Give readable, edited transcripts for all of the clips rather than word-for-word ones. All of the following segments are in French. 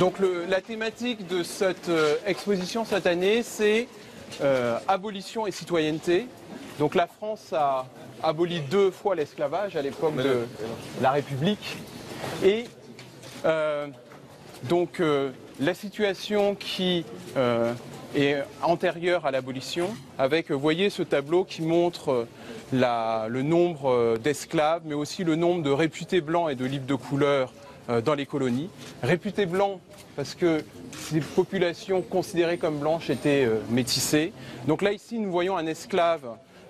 Donc la thématique de cette exposition cette année, c'est abolition et citoyenneté. Donc la France a aboli 2 fois l'esclavage à l'époque de la République. Et la situation qui est antérieure à l'abolition, avec, vous voyez, ce tableau qui montre le nombre d'esclaves, mais aussi le nombre de réputés blancs et de libres de couleur dans les colonies. Réputés blancs parce que ces populations considérées comme blanches étaient métissées. Donc là, ici, nous voyons un esclave,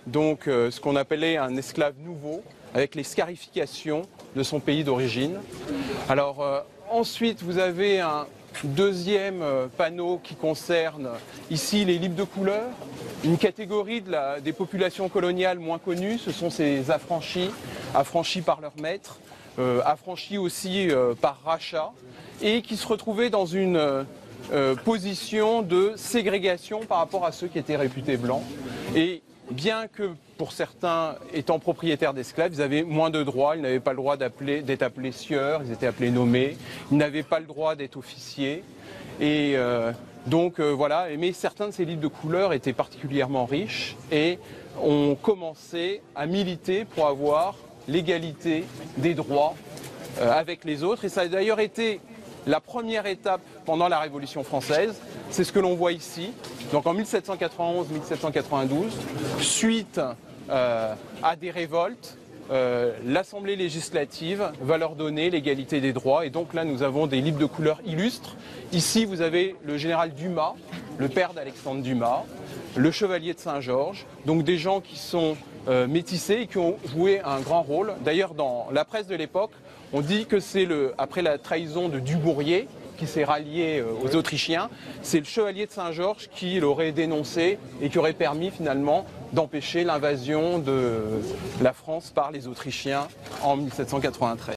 donc ce qu'on appelait un esclave nouveau, avec les scarifications de son pays d'origine. Alors ensuite, vous avez un deuxième panneau qui concerne ici les libres de couleur, une catégorie des populations coloniales moins connues, ce sont ces affranchis, affranchis par leur maître, affranchis aussi par rachat, et qui se retrouvaient dans une position de ségrégation par rapport à ceux qui étaient réputés blancs. Et bien que pour certains étant propriétaires d'esclaves, ils avaient moins de droits, ils n'avaient pas le droit d'être appelés sieurs, ils étaient appelés nommés, ils n'avaient pas le droit d'être officiers. Et voilà, mais certains de ces libres de couleur étaient particulièrement riches et ont commencé à militer pour avoir l'égalité des droits avec les autres. Et ça a d'ailleurs été la première étape pendant la Révolution française. C'est ce que l'on voit ici. Donc en 1791-1792, suite à des révoltes, l'Assemblée législative va leur donner l'égalité des droits. Et donc là, nous avons des libres de couleur illustres. Ici, vous avez le général Dumas, le père d'Alexandre Dumas, le chevalier de Saint-Georges, donc des gens qui sont métissés et qui ont joué un grand rôle. D'ailleurs, dans la presse de l'époque, on dit que c'est après la trahison de Dubourrier, qui s'est rallié aux Autrichiens, c'est le chevalier de Saint-Georges qui l'aurait dénoncé et qui aurait permis finalement d'empêcher l'invasion de la France par les Autrichiens en 1793.